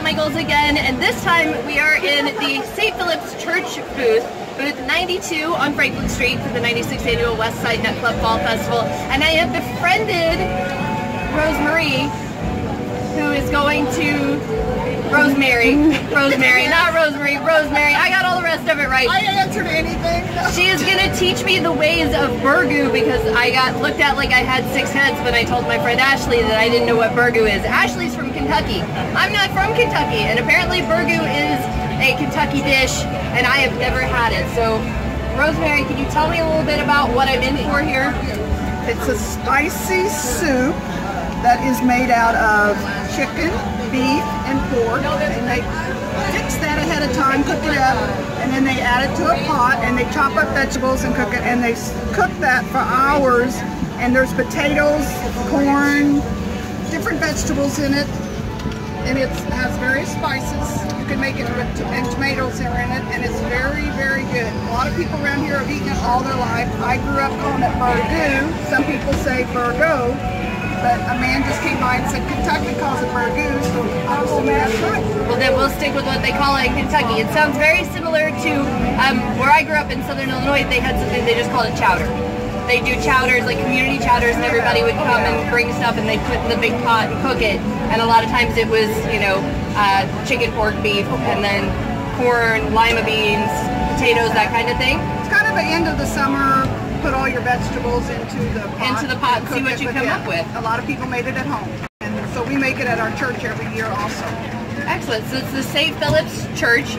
Mykals again, and this time we are in the St. Philip's Church booth 92 on Franklin Street for the 96th Annual West Side Nut Club Fall Festival, and I have befriended Rosemary, who is going to... Rosemary, not Rosemary, Rosemary. I got all the rest of it right. I answered anything. She is going to teach me the ways of Burgoo, because I got looked at like I had 6 heads when I told my friend Ashley that I didn't know what Burgoo is. Ashley's from Kentucky. I'm not from Kentucky, and apparently Burgoo is a Kentucky dish, and I have never had it. So, Rosemary, can you tell me a little bit about what I'm in for here? It's a spicy soup that is made out of chicken, beef, and pork, and they fix that ahead of time, cook it up, and then they add it to a pot, and they chop up vegetables and cook it, and they cook that for hours, and there's potatoes, corn, different vegetables in it, and it has various spices. You can make it with, and tomatoes are in it, and it's very, very good. A lot of people around here have eaten it all their life. I grew up calling it Burgoo. Some people say Burgoo. But a man just came by and said Kentucky calls it Burgoo, so I told him that's right. Well, then we'll stick with what they call it in Kentucky. It sounds very similar to where I grew up in Southern Illinois. They had something, they just called it chowder. They do chowders, like community chowders, and everybody would come and bring stuff, and they'd put it in the big pot and cook it. And a lot of times it was, you know, chicken, pork, beef, and then corn, lima beans, potatoes, that kind of thing. It's kind of the end of the summer. Put all your vegetables into the pot and see what you come up with. A lot of people made it at home, and so we make it at our church every year also. Excellent. So it's the St. Philip's Church.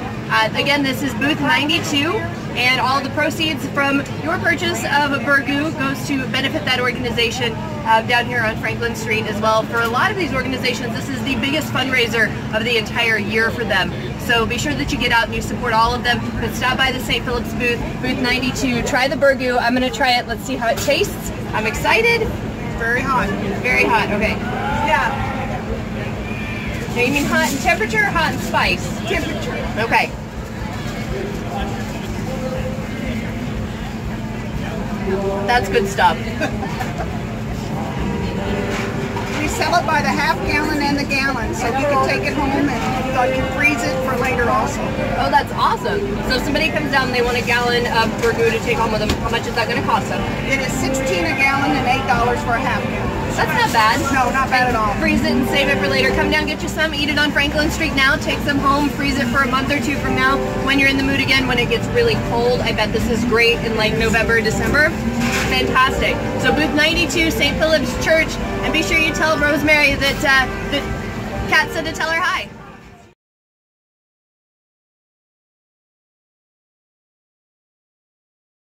Again, this is booth 92, and all the proceeds from your purchase of a Burgoo goes to benefit that organization down here on Franklin Street as well. For a lot of these organizations, this is the biggest fundraiser of the entire year for them. So be sure that you get out and you support all of them. But stop by the St. Philip's booth, booth 92. Try the Burgoo. I'm going to try it. Let's see how it tastes. I'm excited. Very hot. Very hot. Okay. Yeah. Now you mean hot in temperature or hot in spice? Temperature. Okay. That's good stuff. We sell it by the half gallon and the gallon, so you can take it home and you can freeze it for later also. Oh, that's awesome. So if somebody comes down and they want a gallon of Burgoo to take home with them, how much is that going to cost them? It is $16 a gallon and $8 for a half gallon. That's not bad. No, not bad at all. Freeze it and save it for later. Come down, get you some, eat it on Franklin Street now, take some home, freeze it for a month or two from now. When you're in the mood again, when it gets really cold, I bet this is great in like November, December. Fantastic. So booth 92, St. Philip's Church, and be sure you tell Rosemary that Kat said to tell her hi.